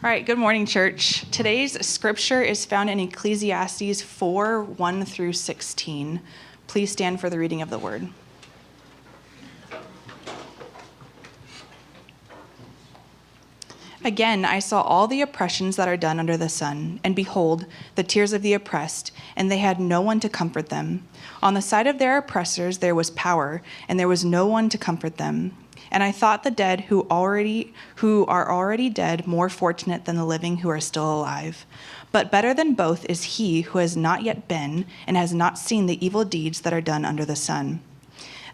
All right, good morning, church. Today's scripture is found in Ecclesiastes 4.1-16. Please stand for the reading of the word. Again, I saw all the oppressions that are done under the sun, and behold, the tears of the oppressed, and they had no one to comfort them. On the side of their oppressors there was power, and there was no one to comfort them. And I thought the dead who are already dead more fortunate than the living who are still alive. But better than both is he who has not yet been and has not seen the evil deeds that are done under the sun.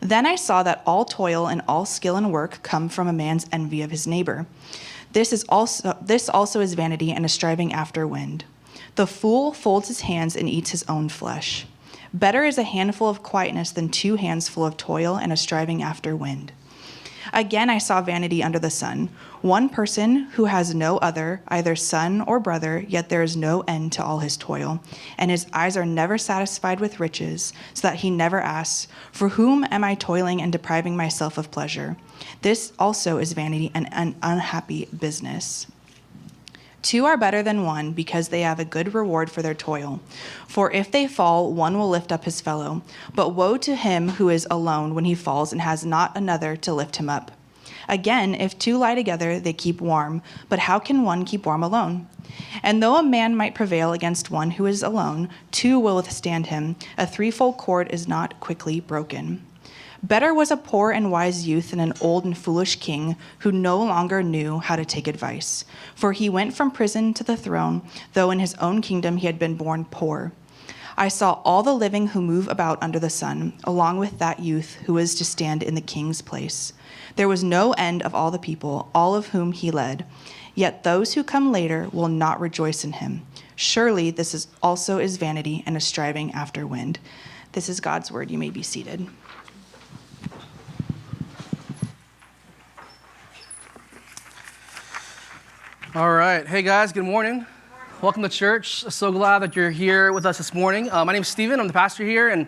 Then I saw that all toil and all skill and work come from a man's envy of his neighbor. This also is vanity and a striving after wind. The fool folds his hands and eats his own flesh. Better is a handful of quietness than 2 hands full of toil and a striving after wind. Again, I saw vanity under the sun. One person who has no other, either son or brother, yet there is no end to all his toil, and his eyes are never satisfied with riches, so that he never asks, "For whom am I toiling and depriving myself of pleasure?" This also is vanity and an unhappy business. 2 are better than 1 because they have a good reward for their toil. For if they fall, one will lift up his fellow. But woe to him who is alone when he falls and has not another to lift him up. Again, if 2 lie together, they keep warm. But how can one keep warm alone? And though a man might prevail against one who is alone, 2 will withstand him. A threefold cord is not quickly broken. Better was a poor and wise youth than an old and foolish king who no longer knew how to take advice. For he went from prison to the throne, though in his own kingdom he had been born poor. I saw all the living who move about under the sun, along with that youth who was to stand in the king's place. There was no end of all the people, all of whom he led. Yet those who come later will not rejoice in him. Surely this also is vanity and a striving after wind. This is God's word. You may be seated. All right. Hey, guys. Good morning. Welcome to church. So glad that you're here with us this morning. My name is Steven. I'm the pastor here. And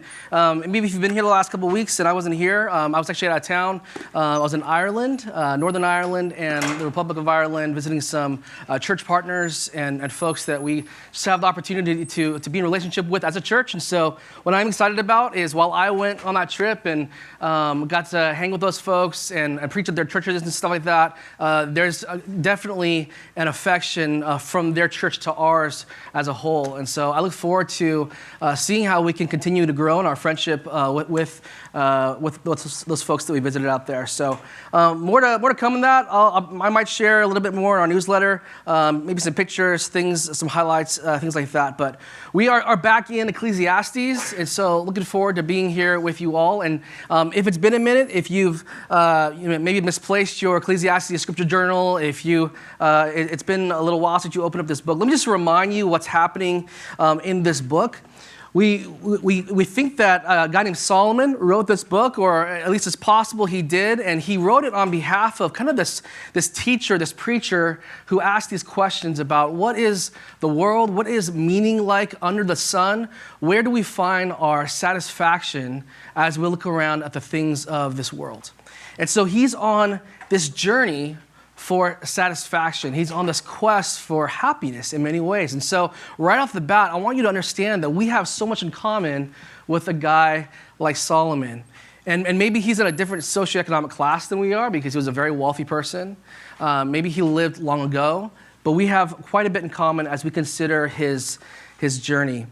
maybe if you've been here the last couple of weeks and I wasn't here, I was actually out of town. I was in Ireland, Northern Ireland, and the Republic of Ireland, visiting some church partners and folks that we just have the opportunity to be in relationship with as a church. And so what I'm excited about is while I went on that trip and got to hang with those folks and preach at their churches and stuff like that, there's definitely an affection from their church to ours as a whole. And so I look forward to seeing how we can continue to grow in our friendship with those folks that we visited out there. So more to come in that. I might share a little bit more in our newsletter, maybe some pictures, things, some highlights, things like that. But we are back in Ecclesiastes, and so looking forward to being here with you all. And if it's been a minute, if you've maybe misplaced your Ecclesiastes scripture journal, if it's been a little while since you opened up this book, let me just remind you what's happening in this book. We think that a guy named Solomon wrote this book, or at least it's possible he did, and he wrote it on behalf of kind of this teacher, this preacher who asked these questions about what is the world, what is meaning like under the sun, where do we find our satisfaction as we look around at the things of this world. And so he's on this journey for satisfaction. He's on this quest for happiness in many ways. And so right off the bat, I want you to understand that we have so much in common with a guy like Solomon. And maybe he's in a different socioeconomic class than we are because he was a very wealthy person. Maybe he lived long ago, but we have quite a bit in common as we consider his journey.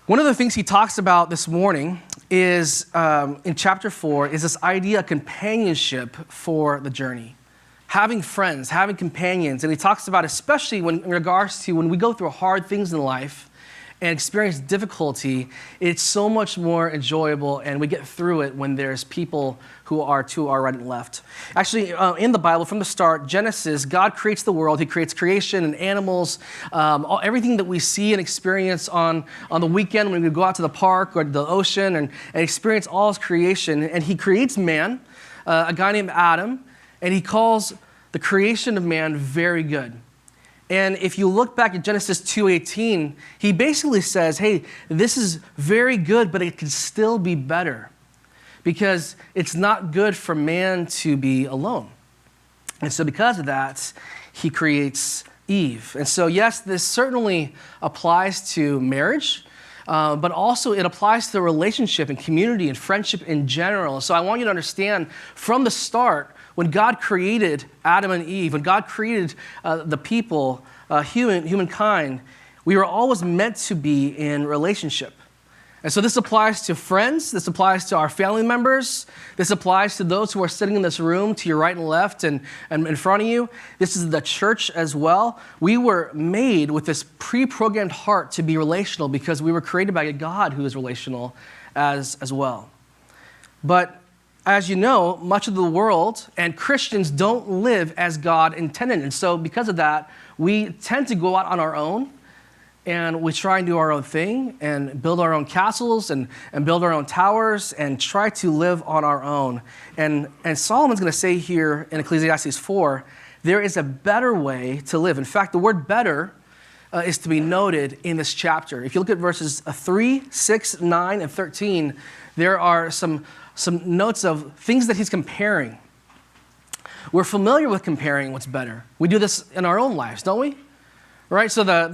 One of the things he talks about this morning is, in chapter 4, is this idea of companionship for the journey. Having friends, having companions. And he talks about, especially in regards to when we go through hard things in life and experience difficulty, it's so much more enjoyable and we get through it when there's people who are to our right and left. Actually, in the Bible, from the start, Genesis, God creates the world. He creates creation and animals, everything that we see and experience on the weekend when we go out to the park or the ocean and experience all his creation. And he creates man, a guy named Adam, and he calls the creation of man very good. And if you look back at Genesis 2:18, he basically says, hey, this is very good, but it can still be better because it's not good for man to be alone. And so because of that, he creates Eve. And so, yes, this certainly applies to marriage, but also it applies to relationship and community and friendship in general. So I want you to understand from the start, when God created Adam and Eve, when God created the people, humankind, we were always meant to be in relationship. And so this applies to friends, this applies to our family members, this applies to those who are sitting in this room to your right and left and in front of you. This is the church as well. We were made with this pre-programmed heart to be relational because we were created by a God who is relational as well. But as you know, much of the world and Christians don't live as God intended. And so because of that, we tend to go out on our own and we try and do our own thing and build our own castles and build our own towers and try to live on our own. And Solomon's going to say here in Ecclesiastes 4, there is a better way to live. In fact, the word better is to be noted in this chapter. If you look at verses 3, 6, 9, and 13, there are some notes of things that he's comparing. We're familiar with comparing what's better. We do this in our own lives, don't we? Right, so the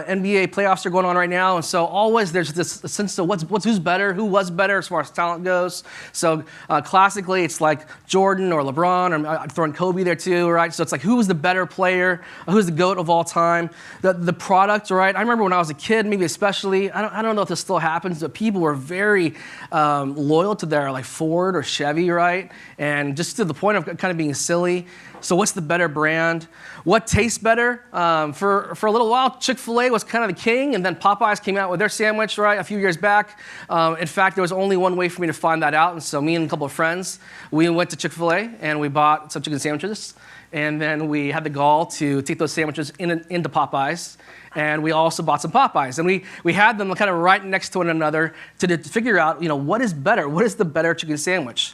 NBA playoffs are going on right now, and so always there's this sense of who's better, who was better as far as talent goes. So classically, it's like Jordan or LeBron, or I'm throwing Kobe there too, right? So it's like who was the better player, who's the GOAT of all time, the product, right? I remember when I was a kid, maybe especially, I don't know if this still happens, but people were very loyal to their like Ford or Chevy, right? And just to the point of kind of being silly. So what's the better brand? What tastes better? For a little while, Chick-fil-A was kind of the king, and then Popeyes came out with their sandwich, right, a few years back. In fact, there was only one way for me to find that out, and so me and a couple of friends, we went to Chick-fil-A, and we bought some chicken sandwiches, and then we had the gall to take those sandwiches into Popeyes, and we also bought some Popeyes, and we had them kind of right next to one another to figure out, what is better? What is the better chicken sandwich?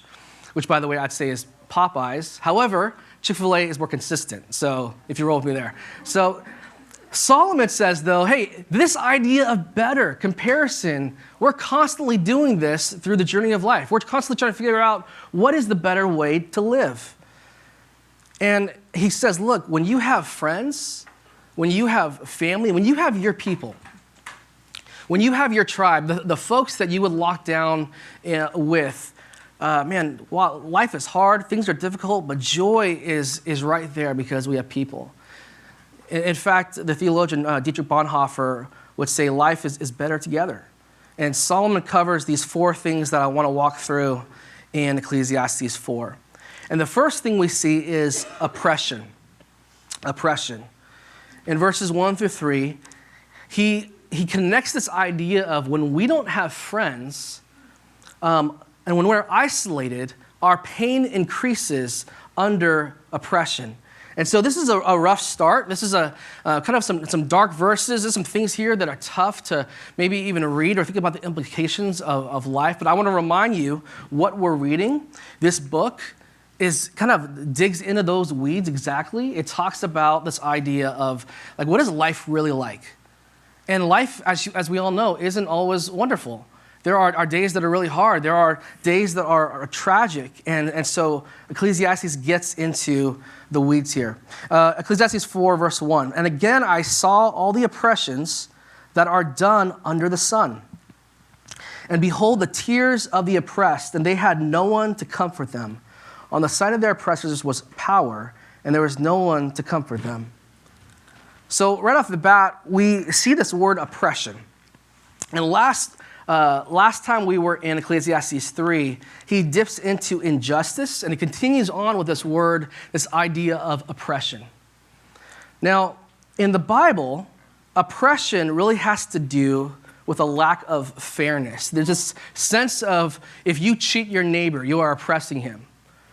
Which, by the way, I'd say is Popeyes. However, Chick-fil-A is more consistent, so if you roll with me there. So Solomon says, though, hey, this idea of better, comparison, we're constantly doing this through the journey of life. We're constantly trying to figure out what is the better way to live. And he says, look, when you have friends, when you have family, when you have your people, when you have your tribe, the folks that you would lock down with, man, while life is hard, things are difficult, but joy is right there because we have people. In fact, the theologian Dietrich Bonhoeffer would say life is better together. And Solomon covers these 4 things that I want to walk through in Ecclesiastes 4. And the first thing we see is oppression. Oppression. In verses 1 through 3, he connects this idea of when we don't have friends, and when we're isolated, our pain increases under oppression. And so this is a rough start. This is a kind of some dark verses. There's some things here that are tough to maybe even read or think about the implications of life. But I want to remind you what we're reading. This book is kind of digs into those weeds exactly. It talks about this idea of like, what is life really like? And life, as we all know, isn't always wonderful. There are days that are really hard. There are days that are tragic. And so Ecclesiastes gets into the weeds here. Ecclesiastes 4, verse 1. And again, I saw all the oppressions that are done under the sun. And behold, the tears of the oppressed, and they had no one to comfort them. On the side of their oppressors was power, and there was no one to comfort them. So right off the bat, we see this word oppression. And last time we were in Ecclesiastes 3, he dips into injustice, and he continues on with this word, this idea of oppression. Now, in the Bible, oppression really has to do with a lack of fairness. There's this sense of if you cheat your neighbor, you are oppressing him,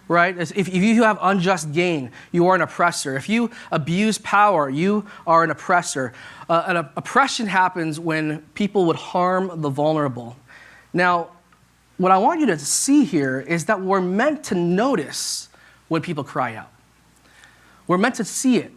right? If you have unjust gain, you are an oppressor. If you abuse power, you are an oppressor. An oppression happens when people would harm the vulnerable. Now, what I want you to see here is that we're meant to notice when people cry out. We're meant to see it.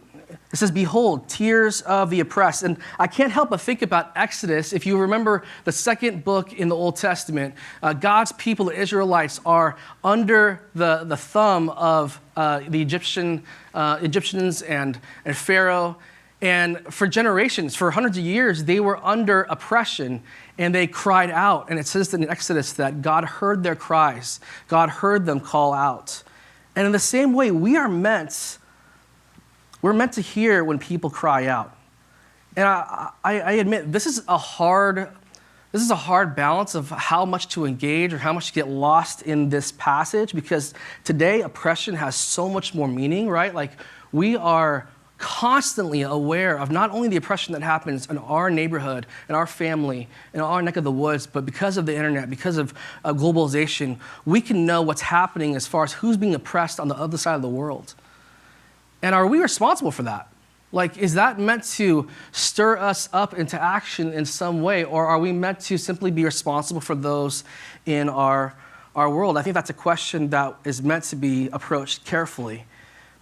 It says, behold, tears of the oppressed. And I can't help but think about Exodus. If you remember the second book in the Old Testament, God's people, the Israelites, are under the thumb of the Egyptians and Pharaoh. And for generations, for hundreds of years, they were under oppression and they cried out. And it says in Exodus that God heard their cries. God heard them call out. And in the same way, we're meant to hear when people cry out. And I admit, this is a hard balance of how much to engage or how much to get lost in this passage, because today oppression has so much more meaning, right? Like, we are constantly aware of not only the oppression that happens in our neighborhood, in our family, in our neck of the woods, but because of the internet, because of globalization, we can know what's happening as far as who's being oppressed on the other side of the world. And are we responsible for that? Like, is that meant to stir us up into action in some way, or are we meant to simply be responsible for those in our world? I think that's a question that is meant to be approached carefully.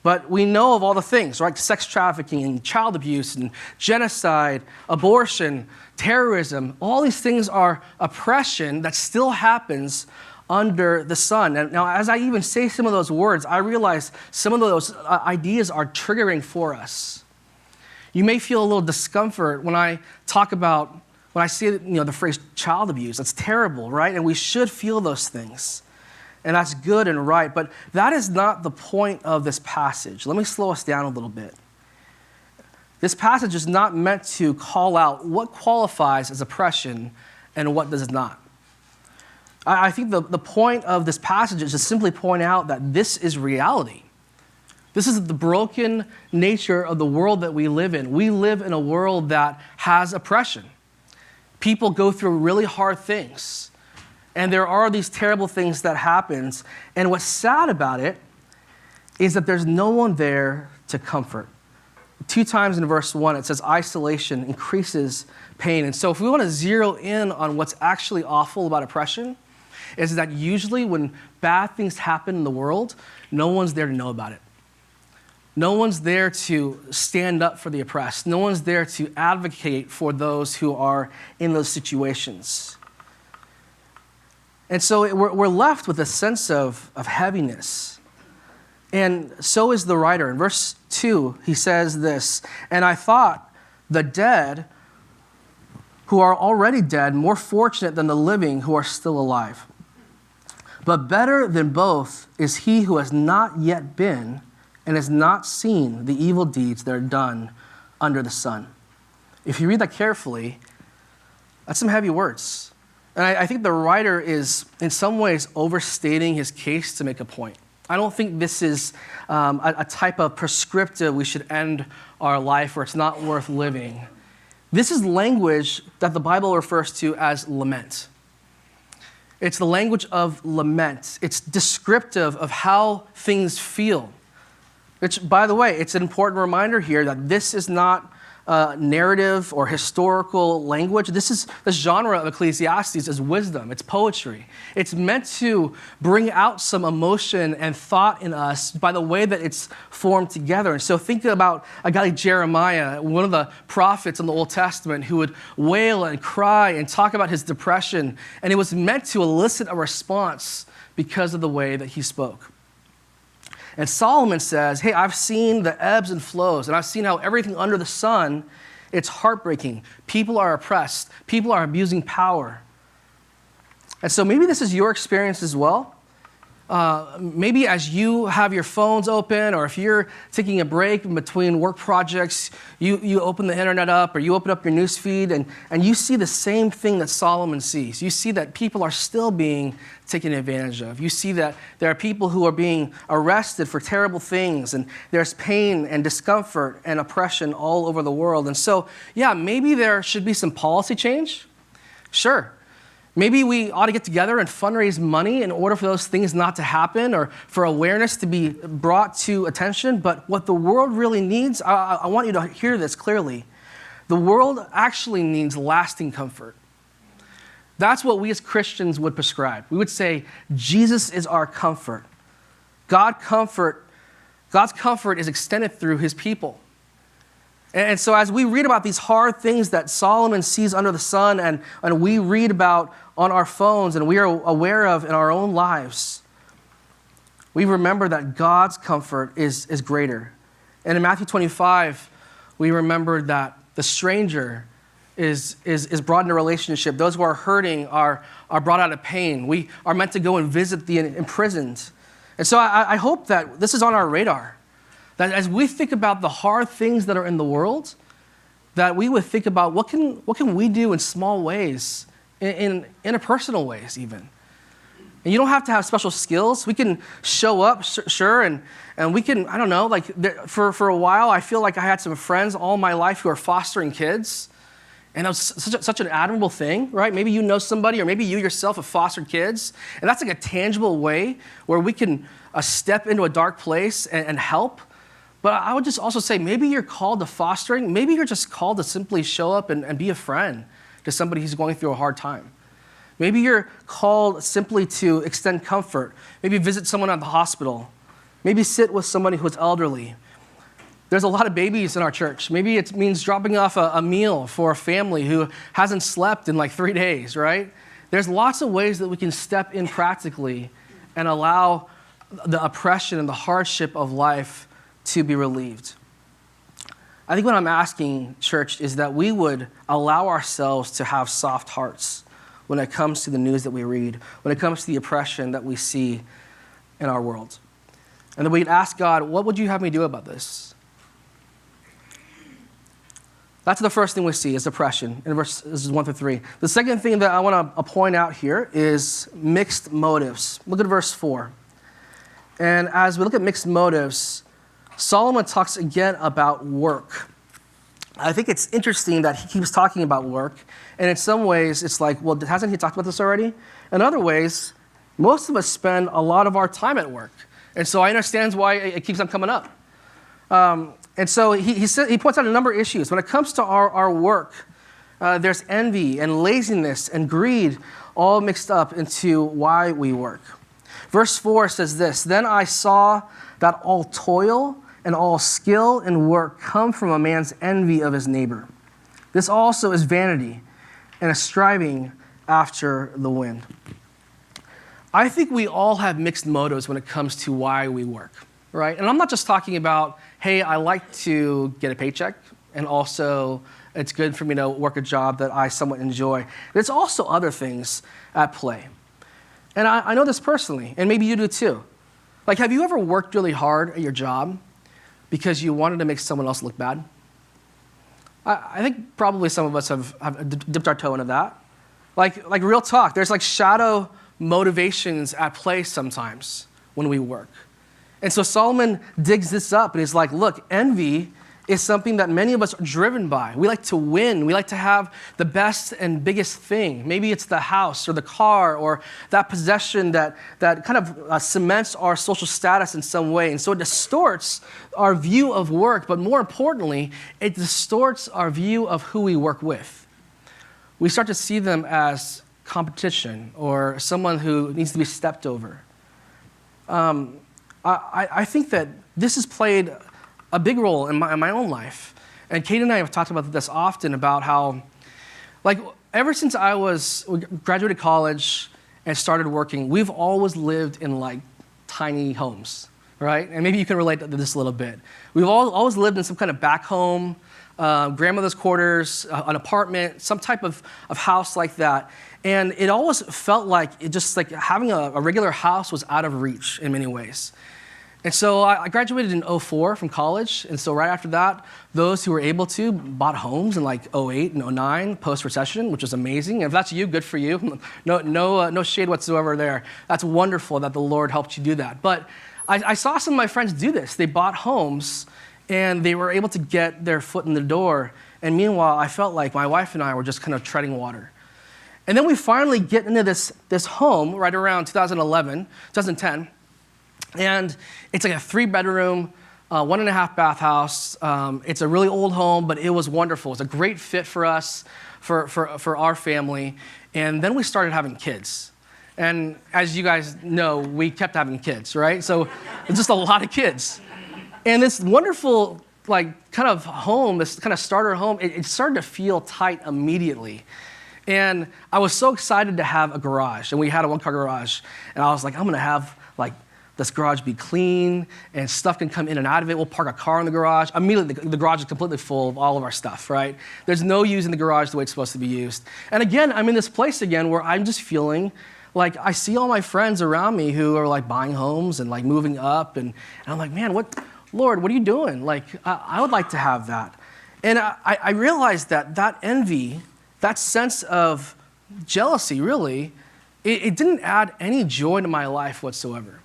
But we know of all the things, right? Sex trafficking and child abuse and genocide, abortion, terrorism. All these things are oppression that still happens under the sun. And now, as I even say some of those words, I realize some of those ideas are triggering for us. You may feel a little discomfort when I say the phrase child abuse. That's terrible, right? And we should feel those things. And that's good and right, but that is not the point of this passage. Let me slow us down a little bit. This passage is not meant to call out what qualifies as oppression and what does not. I think the point of this passage is to simply point out that this is reality. This is the broken nature of the world that we live in. We live in a world that has oppression. People go through really hard things. And there are these terrible things that happen. And what's sad about it is that there's no one there to comfort. 2 times in verse 1, it says isolation increases pain. And so if we want to zero in on what's actually awful about oppression, is that usually when bad things happen in the world, no one's there to know about it. No one's there to stand up for the oppressed. No one's there to advocate for those who are in those situations. And so we're left with a sense of heaviness. And so is the writer. In verse 2, he says this, "And I thought the dead who are already dead more fortunate than the living who are still alive. But better than both is he who has not yet been and has not seen the evil deeds that are done under the sun." If you read that carefully, that's some heavy words. And I think the writer is, in some ways, overstating his case to make a point. I don't think this is a type of prescriptive we should end our life or it's not worth living. This is language that the Bible refers to as lament. It's the language of lament. It's descriptive of how things feel. Which, by the way, it's an important reminder here that this is not narrative or historical language. This genre of Ecclesiastes is wisdom. It's poetry. It's meant to bring out some emotion and thought in us by the way that it's formed together. And so think about a guy like Jeremiah, one of the prophets in the Old Testament, who would wail and cry and talk about his depression. And it was meant to elicit a response because of the way that he spoke. And Solomon says, hey, I've seen the ebbs and flows, and I've seen how everything under the sun, it's heartbreaking. People are oppressed. People are abusing power. And so maybe this is your experience as well. Maybe as you have your phones open, or if you're taking a break in between work projects, you open the internet up, or you open up your news feed, and you see the same thing that Solomon sees. You see that people are still being taken advantage of. You see that there are people who are being arrested for terrible things, and there's pain and discomfort and oppression all over the world. And so, yeah, maybe there should be some policy change. Sure. Maybe we ought to get together and fundraise money in order for those things not to happen, or for awareness to be brought to attention. But what the world really needs, I want you to hear this clearly. The world actually needs lasting comfort. That's what we as Christians would prescribe. We would say, Jesus is our comfort. God's comfort is extended through his people. And so as we read about these hard things that Solomon sees under the sun, and we read about on our phones and we are aware of in our own lives, we remember that God's comfort is greater. And in Matthew 25, we remember that the stranger is brought into a relationship. Those who are hurting are brought out of pain. We are meant to go and visit the imprisoned. And so I hope that this is on our radar, that as we think about the hard things that are in the world, that we would think about what can we do in small ways, in interpersonal ways even. And you don't have to have special skills. We can show up, sure, and we can, I don't know, like for a while, I feel like I had some friends all my life who are fostering kids. And that was such an admirable thing, right? Maybe you know somebody, or maybe you yourself have fostered kids. And that's like a tangible way where we can step into a dark place and help. But I would just also say, maybe you're called to fostering. Maybe you're just called to simply show up and be a friend to somebody who's going through a hard time. Maybe you're called simply to extend comfort. Maybe visit someone at the hospital. Maybe sit with somebody who's elderly. There's a lot of babies in our church. Maybe it means dropping off a meal for a family who hasn't slept in like 3 days, right? There's lots of ways that we can step in practically and allow the oppression and the hardship of life to be relieved. I think what I'm asking, church, is that we would allow ourselves to have soft hearts when it comes to the news that we read, when it comes to the oppression that we see in our world. And that we'd ask God, what would you have me do about this? That's the first thing we see is oppression in verses 1 through 3. The second thing that I want to point out here is mixed motives. Look at verse 4. And as we look at mixed motives, Solomon talks again about work. I think it's interesting that he keeps talking about work. And in some ways, it's like, well, hasn't he talked about this already? In other ways, most of us spend a lot of our time at work. And so I understand why it keeps on coming up. And so he points out a number of issues. When it comes to our work, there's envy and laziness and greed all mixed up into why we work. Verse 4 says this, "Then I saw that all toil and all skill and work come from a man's envy of his neighbor. This also is vanity and a striving after the wind." I think we all have mixed motives when it comes to why we work, right? And I'm not just talking about, hey, I like to get a paycheck, and also it's good for me to work a job that I somewhat enjoy. There's also other things at play. And I know this personally, and maybe you do too. Like, have you ever worked really hard at your job because you wanted to make someone else look bad? I think probably some of us have dipped our toe into that. Like real talk, there's like shadow motivations at play sometimes when we work. And so Solomon digs this up and he's like, look, envy is something that many of us are driven by. We like to win. We like to have the best and biggest thing. Maybe it's the house or the car or that possession that kind of cements our social status in some way. And so it distorts our view of work, but more importantly, it distorts our view of who we work with. We start to see them as competition or someone who needs to be stepped over. I think that this has played a big role in my own life. And Kate and I have talked about this often, about how, like, ever since we graduated college and started working, we've always lived in, like, tiny homes, right? And maybe you can relate to this a little bit. We've always lived in some kind of back home, grandmother's quarters, an apartment, some type of house like that. And it always felt like it just like having a regular house was out of reach in many ways. And so I graduated in 2004 from college. And so right after that, those who were able to bought homes in like 2008 and 2009, post-recession, which was amazing. And if that's you, good for you. No shade whatsoever there. That's wonderful that the Lord helped you do that. But I saw some of my friends do this. They bought homes and they were able to get their foot in the door. And meanwhile, I felt like my wife and I were just kind of treading water. And then we finally get into this home right around 2010. And it's like a 3-bedroom, 1.5 bath house. It's a really old home, but it was wonderful. It's a great fit for us, for our family. And then we started having kids. And as you guys know, we kept having kids, right? So it's just a lot of kids. And this wonderful, like, kind of home, this kind of starter home, it started to feel tight immediately. And I was so excited to have a garage. And we had a 1-car garage. And I was like, I'm going to have, like, this garage be clean and stuff can come in and out of it. We'll park a car in the garage. Immediately, the garage is completely full of all of our stuff, right? There's no using the garage the way it's supposed to be used. And again, I'm in this place again where I'm just feeling like I see all my friends around me who are like buying homes and like moving up. And I'm like, man, Lord, what are you doing? Like, I would like to have that. And I realized that envy, that sense of jealousy, really, it didn't add any joy to my life whatsoever.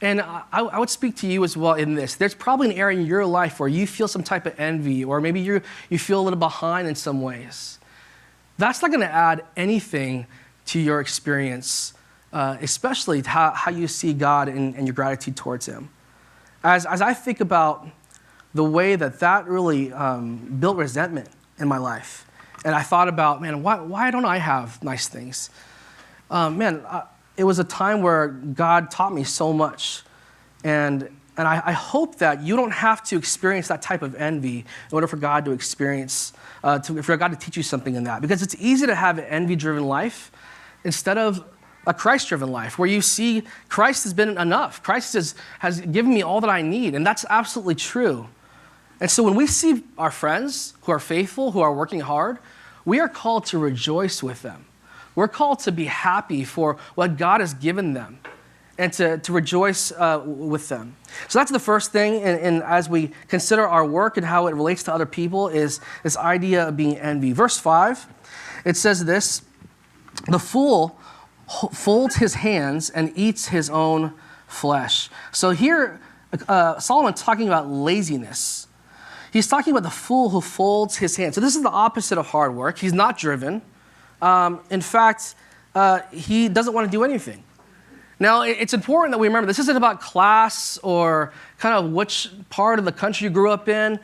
And I would speak to you as well in this. There's probably an area in your life where you feel some type of envy, or maybe you feel a little behind in some ways. That's not going to add anything to your experience, especially how you see God and your gratitude towards him. As I think about the way that really built resentment in my life, and I thought about, man, why don't I have nice things? It was a time where God taught me so much. And I hope that you don't have to experience that type of envy in order for God to experience, for God to teach you something in that. Because it's easy to have an envy-driven life instead of a Christ-driven life, where you see Christ has been enough. Christ has given me all that I need, and that's absolutely true. And so when we see our friends who are faithful, who are working hard, we are called to rejoice with them. We're called to be happy for what God has given them and to rejoice with them. So that's the first thing, and as we consider our work and how it relates to other people, is this idea of being envy. Verse 5, it says this: the fool folds his hands and eats his own flesh. So here, Solomon's talking about laziness. He's talking about the fool who folds his hands. So this is the opposite of hard work. He's not driven. In fact, he doesn't want to do anything. Now, it's important that we remember this isn't about class or kind of which part of the country you grew up in.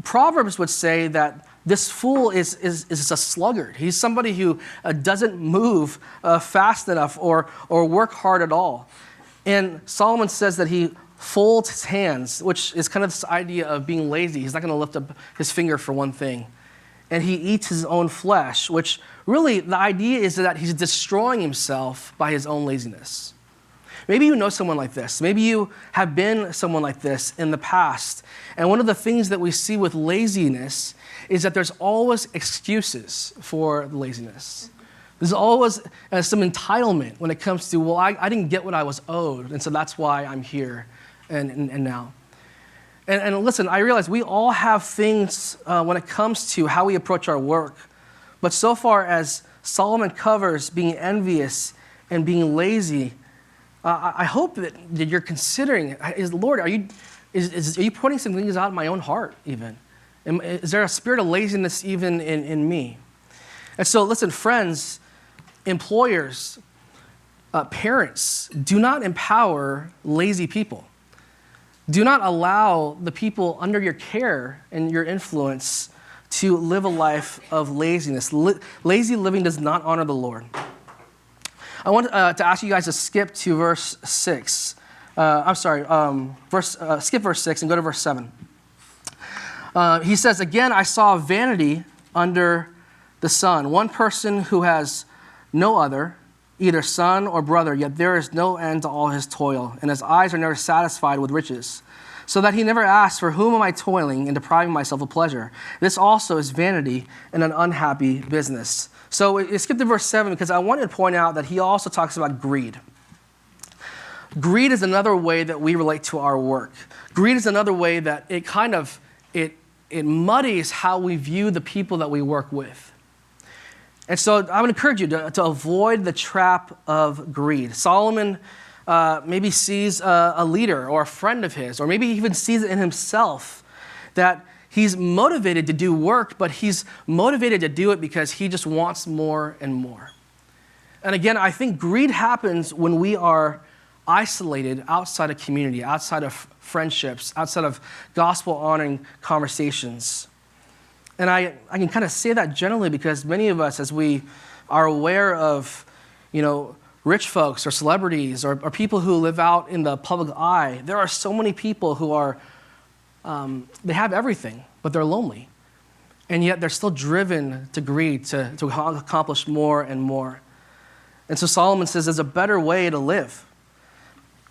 Proverbs would say that this fool is a sluggard. He's somebody who doesn't move fast enough or work hard at all. And Solomon says that he folds his hands, which is kind of this idea of being lazy. He's not going to lift up his finger for one thing. And he eats his own flesh, which really the idea is that he's destroying himself by his own laziness. Maybe you know someone like this. Maybe you have been someone like this in the past. And one of the things that we see with laziness is that there's always excuses for the laziness. There's always some entitlement when it comes to, well, I didn't get what I was owed, and so that's why I'm here and now. And listen, I realize we all have things when it comes to how we approach our work. But so far as Solomon covers being envious and being lazy, I hope that you're considering, Lord, are you pointing some things out in my own heart even? Is there a spirit of laziness even in me? And so listen, friends, employers, parents, do not empower lazy people. Do not allow the people under your care and your influence to live a life of laziness. Lazy living does not honor the Lord. I want to ask you guys to skip to verse 6. Skip verse 6 and go to verse 7. He says, again, I saw vanity under the sun, one person who has no other, either son or brother, yet there is no end to all his toil, and his eyes are never satisfied with riches, so that he never asks, for whom am I toiling and depriving myself of pleasure? This also is vanity and an unhappy business. So skip to verse 7 because I wanted to point out that he also talks about greed. Greed is another way that we relate to our work. Greed is another way that it muddies how we view the people that we work with. And so I would encourage you to avoid the trap of greed. Solomon maybe sees a leader or a friend of his, or maybe he even sees it in himself, that he's motivated to do work, but he's motivated to do it because he just wants more and more. And again, I think greed happens when we are isolated outside of community, outside of friendships, outside of gospel-honoring conversations. And I can kind of say that generally because many of us, as we are aware of, rich folks or celebrities or people who live out in the public eye, there are so many people who are, they have everything, but they're lonely. And yet they're still driven to greed, to accomplish more and more. And so Solomon says there's a better way to live.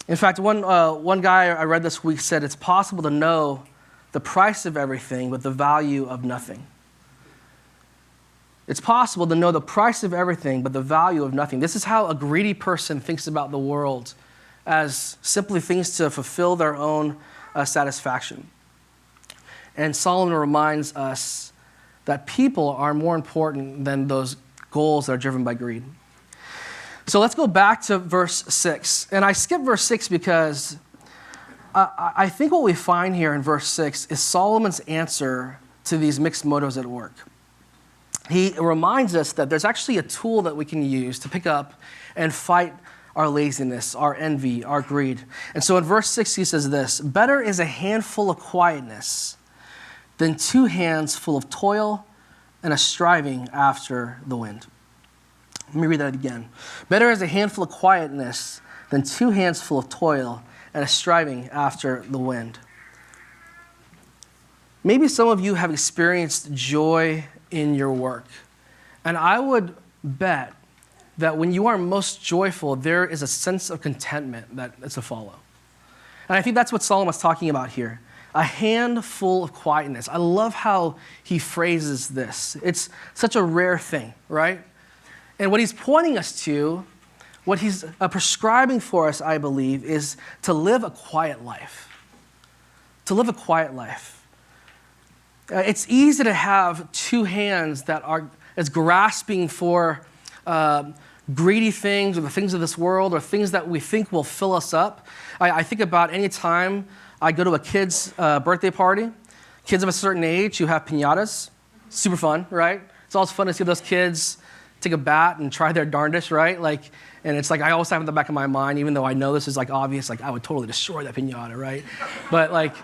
In fact, one guy I read this week said it's possible to know the price of everything but the value of nothing. It's possible to know the price of everything but the value of nothing. This is how a greedy person thinks about the world, as simply things to fulfill their own satisfaction. And Solomon reminds us that people are more important than those goals that are driven by greed. So let's go back to verse 6. And I skipped verse 6 because I think what we find here in verse 6 is Solomon's answer to these mixed motives at work. He reminds us that there's actually a tool that we can use to pick up and fight our laziness, our envy, our greed. And so in verse 6, he says this: better is a handful of quietness than 2 hands full of toil and a striving after the wind. Let me read that again. Better is a handful of quietness than 2 hands full of toil and a striving after the wind. Maybe some of you have experienced joy in your work. And I would bet that when you are most joyful, there is a sense of contentment that is to follow. And I think that's what Solomon's talking about here. A handful of quietness. I love how he phrases this. It's such a rare thing, right? And what he's pointing us to, what he's prescribing for us, I believe, is to live a quiet life. To live a quiet life. It's easy to have 2 hands that are as grasping for greedy things or the things of this world or things that we think will fill us up. I think about any time I go to a kid's birthday party, kids of a certain age who have piñatas. Super fun, right? It's always fun to see those kids take a bat and try their darndest, right? And it's like I always have in the back of my mind, even though I know this is obvious, I would totally destroy that piñata, right? But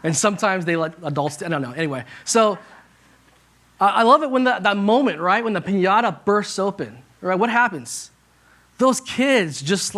and sometimes they let adults, I don't know. Anyway, so I love it when that moment, right? When the piñata bursts open, right? What happens? Those kids just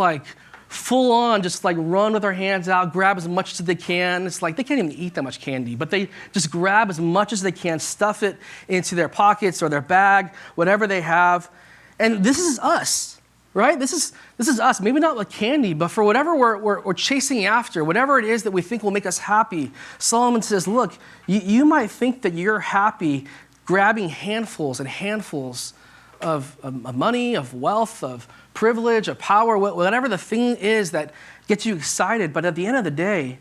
full on, just run with their hands out, grab as much as they can. It's they can't even eat that much candy, but they just grab as much as they can, stuff it into their pockets or their bag, whatever they have. And this is us, right? This is us. Maybe not with candy, but for whatever we're chasing after, whatever it is that we think will make us happy. Solomon says, look, you might think that you're happy grabbing handfuls and handfuls of money, of wealth, of privilege, of power, whatever the thing is that gets you excited. But at the end of the day,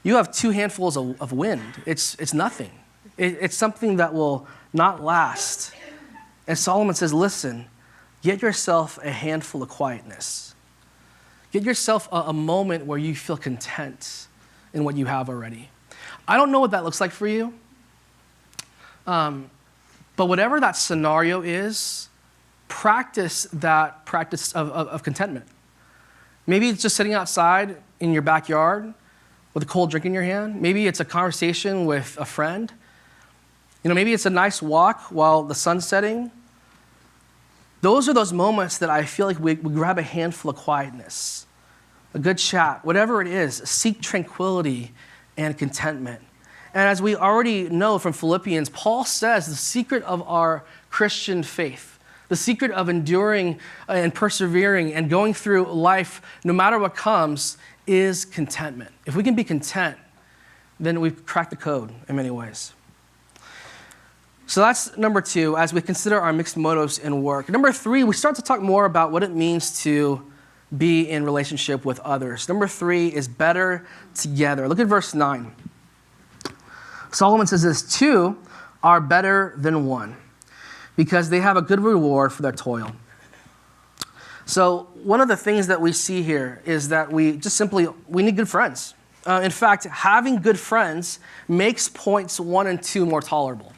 you have 2 handfuls of wind. It's nothing. It's something that will not last. And Solomon says, listen, get yourself a handful of quietness. Get yourself a moment where you feel content in what you have already. I don't know what that looks like for you. But whatever that scenario is, practice that practice of contentment. Maybe it's just sitting outside in your backyard with a cold drink in your hand. Maybe it's a conversation with a friend. Maybe it's a nice walk while the sun's setting. Those are those moments that I feel like we grab a handful of quietness, a good chat, whatever it is, seek tranquility and contentment. And as we already know from Philippians, Paul says the secret of our Christian faith, the secret of enduring and persevering and going through life, no matter what comes, is contentment. If we can be content, then we've cracked the code in many ways. So that's number 2, as we consider our mixed motives in work. Number 3, we start to talk more about what it means to be in relationship with others. Number 3 is better together. Look at verse 9. Solomon says this: 2 are better than 1 because they have a good reward for their toil. So one of the things that we see here is that we need good friends. In fact, having good friends makes points 1 and 2 more tolerable.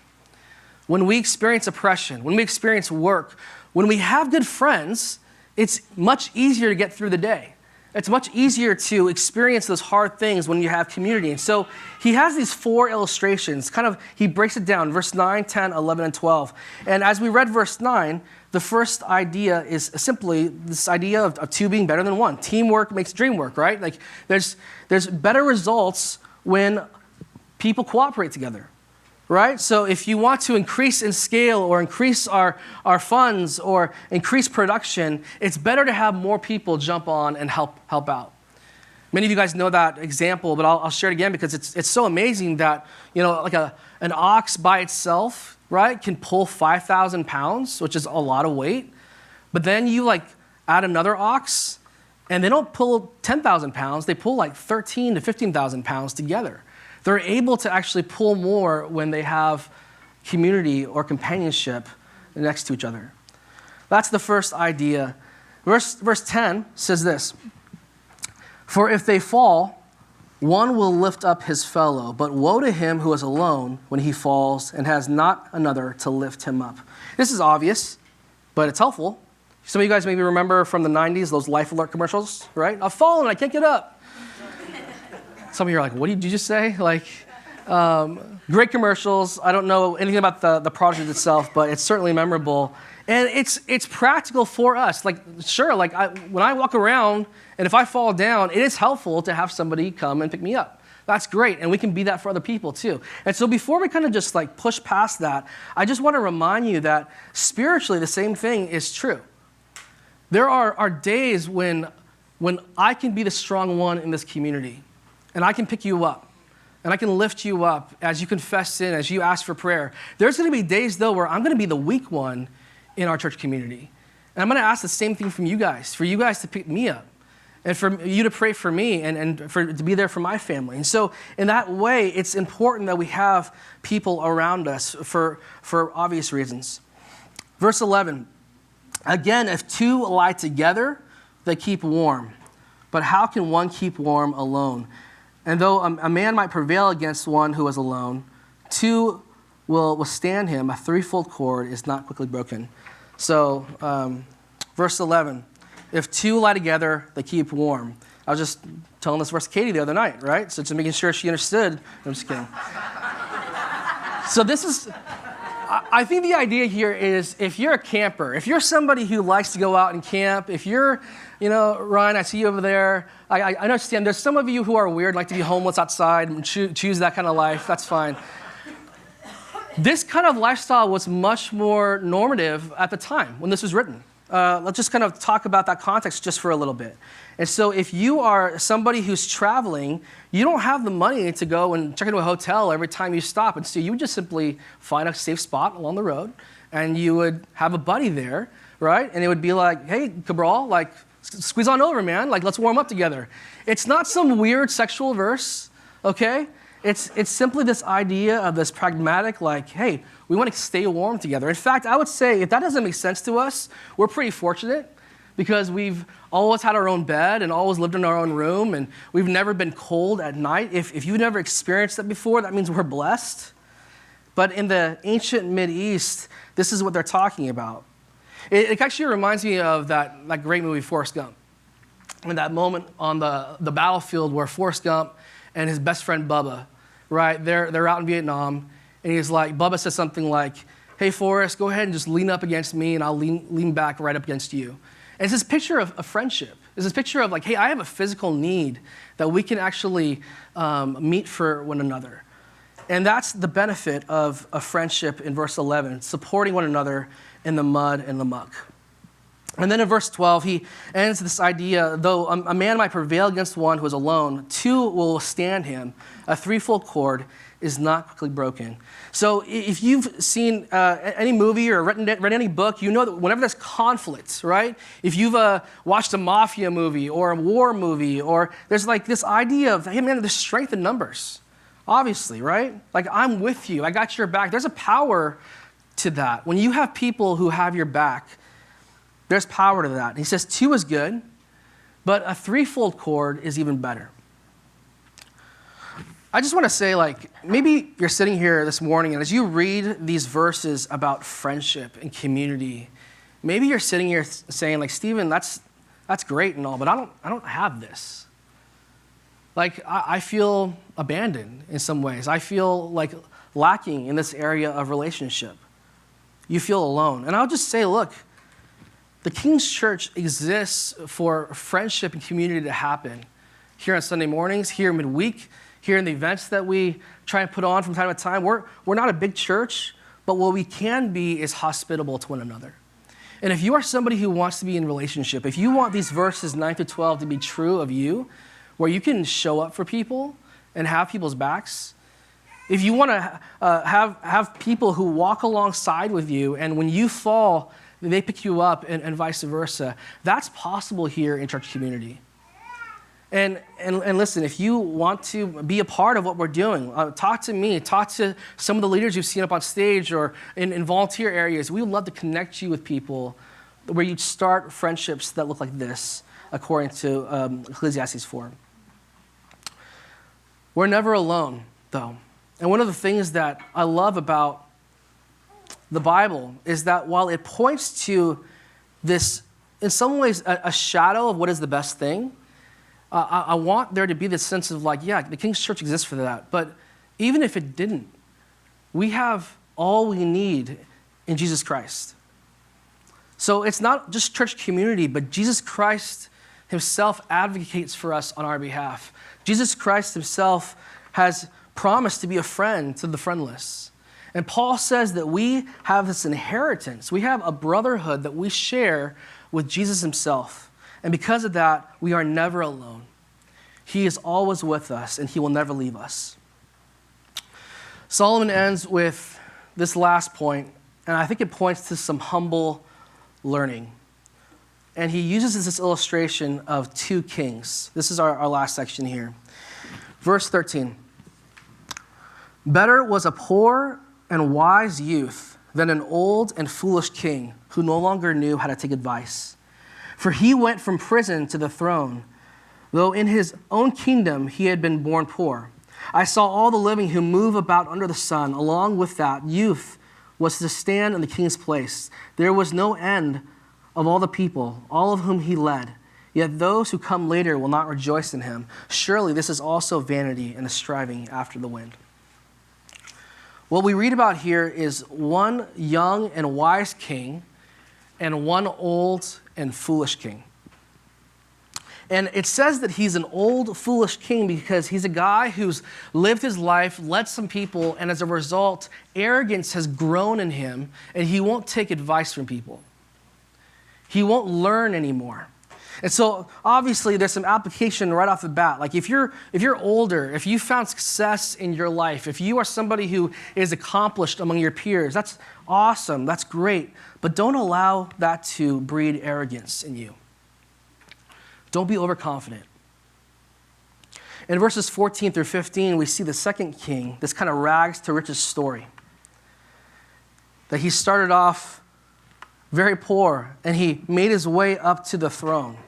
When we experience oppression, when we experience work, when we have good friends, it's much easier to get through the day. It's much easier to experience those hard things when you have community. And so he has these 4 illustrations. He breaks it down, verse 9, 10, 11, and 12. And as we read verse 9, the first idea is simply this idea of 2 being better than 1. Teamwork makes dream work, right? There's better results when people cooperate together. right? So if you want to increase in scale or increase our funds or increase production, it's better to have more people jump on and help out. Many of you guys know that example, but I'll share it again because it's so amazing that, like an ox by itself, right, can pull 5,000 pounds, which is a lot of weight. But then you add another ox, and they don't pull 10,000 pounds. They pull 13 to 15,000 pounds together. They're able to actually pull more when they have community or companionship next to each other. That's the first idea. Verse 10 says this, "For if they fall, one will lift up his fellow, but woe to him who is alone when he falls and has not another to lift him up." This is obvious, but it's helpful. Some of you guys maybe remember from the 90s, those Life Alert commercials, right? "I've fallen, I can't get up." Some of you are like, what did you just say? Great commercials. I don't know anything about the project itself, but it's certainly memorable. And it's practical for us. When I walk around, and if I fall down, it is helpful to have somebody come and pick me up. That's great, and we can be that for other people too. And so before we kind of just push past that, I just want to remind you that spiritually the same thing is true. There are days when I can be the strong one in this community, and I can pick you up, and I can lift you up as you confess sin, as you ask for prayer. There's going to be days, though, where I'm going to be the weak one in our church community. And I'm going to ask the same thing from you guys, for you guys to pick me up, and for you to pray for me, and to be there for my family. And so in that way, it's important that we have people around us for obvious reasons. Verse 11, "Again, if two lie together, they keep warm. But how can one keep warm alone? And though a man might prevail against one who is alone, two will withstand him. A threefold cord is not quickly broken." So verse 11, "If two lie together, they keep warm." I was just telling this verse to Katie the other night, right? So just making sure she understood. I'm just kidding. So I think the idea here is if you're a camper, if you're somebody who likes to go out and camp, if you're, Ryan, I see you over there. I understand there's some of you who are weird, like to be homeless outside and choose that kind of life. That's fine. This kind of lifestyle was much more normative at the time when this was written. Let's just kind of talk about that context just for a little bit. And so if you are somebody who's traveling, you don't have the money to go and check into a hotel every time you stop. And so you would just simply find a safe spot along the road, and you would have a buddy there, right? And it would be like, "Hey, Cabral, squeeze on over, man. Let's warm up together." It's not some weird sexual verse, okay? It's simply this idea of this pragmatic, hey, we want to stay warm together. In fact, I would say if that doesn't make sense to us, we're pretty fortunate because we've always had our own bed and always lived in our own room, and we've never been cold at night. If you've never experienced that before, that means we're blessed. But in the ancient Mideast, this is what they're talking about. It actually reminds me of that great movie, Forrest Gump. And that moment on the battlefield where Forrest Gump and his best friend Bubba, right, they're out in Vietnam, and Bubba says something like, "Hey, Forrest, go ahead and just lean up against me, and I'll lean back right up against you." And it's this picture of a friendship. It's this picture of hey, I have a physical need that we can actually meet for one another. And that's the benefit of a friendship in verse 11, supporting one another in the mud and the muck. And then in verse 12, he ends this idea, though a man might prevail against one who is alone, two will withstand him. A threefold cord is not quickly broken. So if you've seen any movie or read any book, you know that whenever there's conflict, right? If you've watched a mafia movie or a war movie, or there's this idea of, hey man, there's strength in numbers, obviously, right? I'm with you, I got your back. There's a power to that. When you have people who have your back, there's power to that. And he says two is good, but a threefold cord is even better. I just want to say, maybe you're sitting here this morning, and as you read these verses about friendship and community, maybe you're sitting here saying, Stephen, that's great and all, but I don't have this. I feel abandoned in some ways. I feel lacking in this area of relationship. You feel alone. And I'll just say, look, the King's Church exists for friendship and community to happen here on Sunday mornings, here midweek, here in the events that we try and put on from time to time. We're not a big church, but what we can be is hospitable to one another. And if you are somebody who wants to be in relationship, if you want these verses 9 to 12 to be true of you, where you can show up for people and have people's backs, if you want to have people who walk alongside with you, and when you fall, they pick you up, and vice versa, that's possible here in church community. And listen, if you want to be a part of what we're doing, talk to me, talk to some of the leaders you've seen up on stage or in volunteer areas. We would love to connect you with people where you start friendships that look like this, according to Ecclesiastes 4. We're never alone, though. And one of the things that I love about the Bible is that while it points to this, in some ways, a shadow of what is the best thing, I want there to be this sense of like, yeah, the King's Church exists for that. But even if it didn't, we have all we need in Jesus Christ. So it's not just church community, but Jesus Christ himself advocates for us on our behalf. Jesus Christ himself has promised to be a friend to the friendless. And Paul says that we have this inheritance. We have a brotherhood that we share with Jesus himself. And because of that, we are never alone. He is always with us, and he will never leave us. Solomon ends with this last point, and I think it points to some humble learning. And he uses this illustration of two kings. This is our last section here. Verse 13. Better was a poor and wise youth than an old and foolish king who no longer knew how to take advice. For he went from prison to the throne, though in his own kingdom he had been born poor. I saw all the living who move about under the sun. Along with that, youth was to stand in the king's place. There was no end of all the people, all of whom he led. Yet those who come later will not rejoice in him. Surely this is also vanity and a striving after the wind. What we read about here is one young and wise king and one old and foolish king. And it says that he's an old, foolish king because he's a guy who's lived his life, led some people, and as a result, arrogance has grown in him, and he won't take advice from people. He won't learn anymore. And so, obviously, there's some application right off the bat. Like, if you're older, if you found success in your life, if you are somebody who is accomplished among your peers, that's awesome, that's great. But don't allow that to breed arrogance in you. Don't be overconfident. In verses 14 through 15, we see the second king, this kind of rags to riches story. That he started off very poor, and he made his way up to the throne.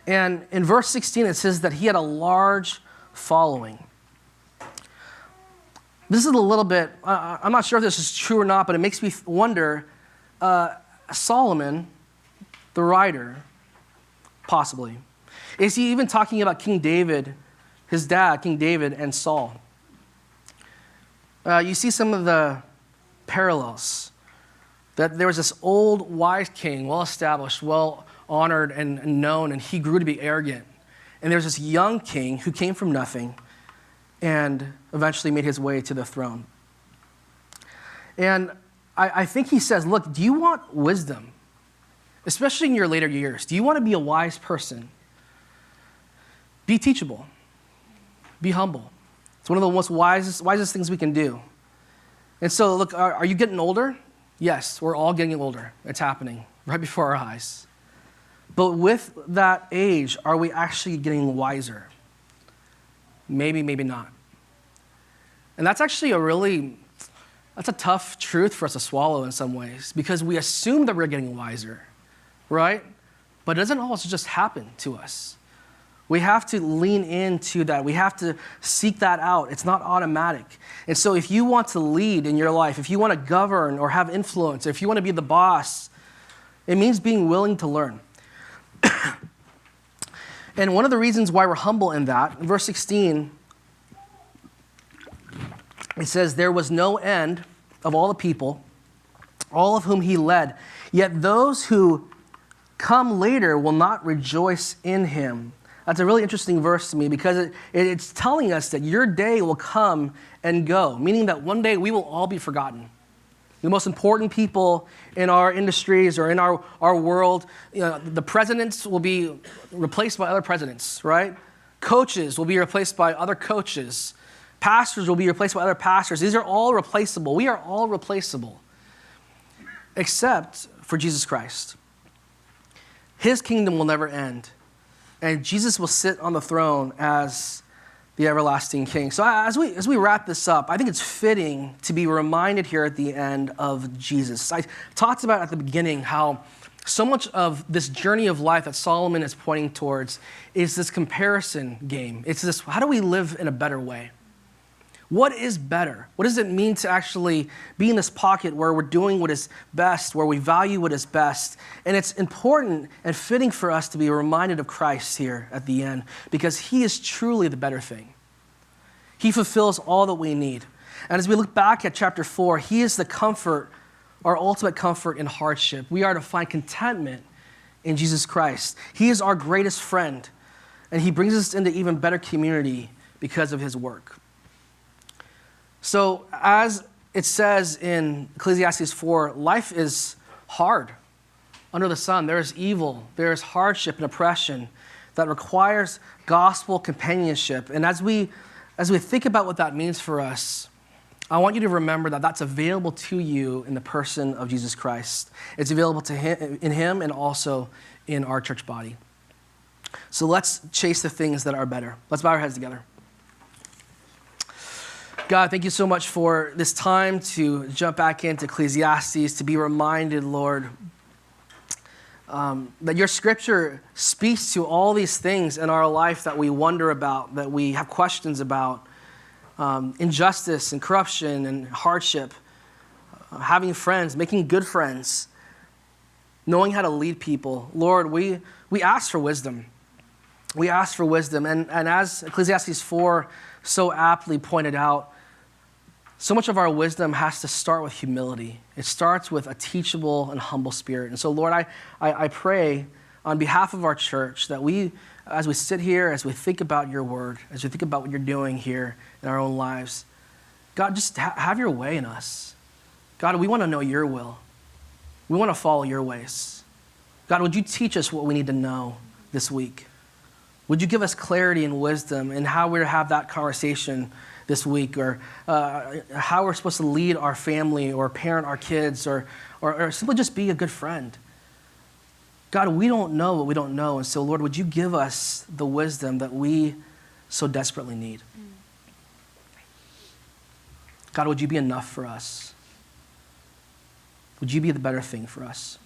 And in verse 16, it says that he had a large following. This is a little bit, I'm not sure if this is true or not, but it makes me wonder, Solomon, the writer, possibly, is he even talking about King David, his dad, King David, and Saul? You see some of the parallels. That there was this old, wise king, well-established, well-honored and known, and he grew to be arrogant. And there's this young king who came from nothing and eventually made his way to the throne. And I think he says, look, do you want wisdom? Especially in your later years. Do you want to be a wise person? Be teachable. Be humble. It's one of the most wisest things we can do. And so, look, are you getting older? Yes, we're all getting older. It's happening right before our eyes. But with that age, are we actually getting wiser? Maybe, maybe not. And that's actually that's a tough truth for us to swallow in some ways, because we assume that we're getting wiser, right? But it doesn't always just happen to us. We have to lean into that. We have to seek that out. It's not automatic. And so if you want to lead in your life, if you want to govern or have influence, if you want to be the boss, it means being willing to learn. And one of the reasons why we're humble in that, in verse 16, it says, there was no end of all the people, all of whom he led. Yet those who come later will not rejoice in him. That's a really interesting verse to me because it's telling us that your day will come and go, meaning that one day we will all be forgotten. The most important people in our industries or in our world, the presidents will be replaced by other presidents, right? Coaches will be replaced by other coaches. Pastors will be replaced by other pastors. These are all replaceable. We are all replaceable, except for Jesus Christ. His kingdom will never end, and Jesus will sit on the throne as the everlasting King. So as we wrap this up, I think it's fitting to be reminded here at the end of Jesus. I talked about at the beginning how so much of this journey of life that Solomon is pointing towards is this comparison game. It's this, how do we live in a better way? What is better? What does it mean to actually be in this pocket where we're doing what is best, where we value what is best? And it's important and fitting for us to be reminded of Christ here at the end because he is truly the better thing. He fulfills all that we need. And as we look back at chapter 4, he is the comfort, our ultimate comfort in hardship. We are to find contentment in Jesus Christ. He is our greatest friend, and he brings us into even better community because of his work. So as it says in Ecclesiastes 4, life is hard under the sun. There is evil, there is hardship and oppression that requires gospel companionship. And as we think about what that means for us, I want you to remember that that's available to you in the person of Jesus Christ. It's available to him, in him and also in our church body. So let's chase the things that are better. Let's bow our heads together. God, thank you so much for this time to jump back into Ecclesiastes, to be reminded, Lord, that your scripture speaks to all these things in our life that we wonder about, that we have questions about, injustice and corruption and hardship, having friends, making good friends, knowing how to lead people. Lord, we ask for wisdom. We ask for wisdom. And as Ecclesiastes 4 so aptly pointed out, so much of our wisdom has to start with humility. It starts with a teachable and humble spirit. And so, Lord, I pray on behalf of our church that we, as we sit here, as we think about your word, as we think about what you're doing here in our own lives, God, just have your way in us. God, we want to know your will. We want to follow your ways. God, would you teach us what we need to know this week? Would you give us clarity and wisdom in how we're to have that conversation this week, or how we're supposed to lead our family or parent our kids, or simply just be a good friend? God, we don't know what we don't know, and so, Lord, would you give us the wisdom that we so desperately need? God, would you be enough for us? Would you be the better thing for us?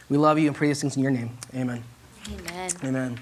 We love you and pray these things in your name. Amen. Amen. Amen.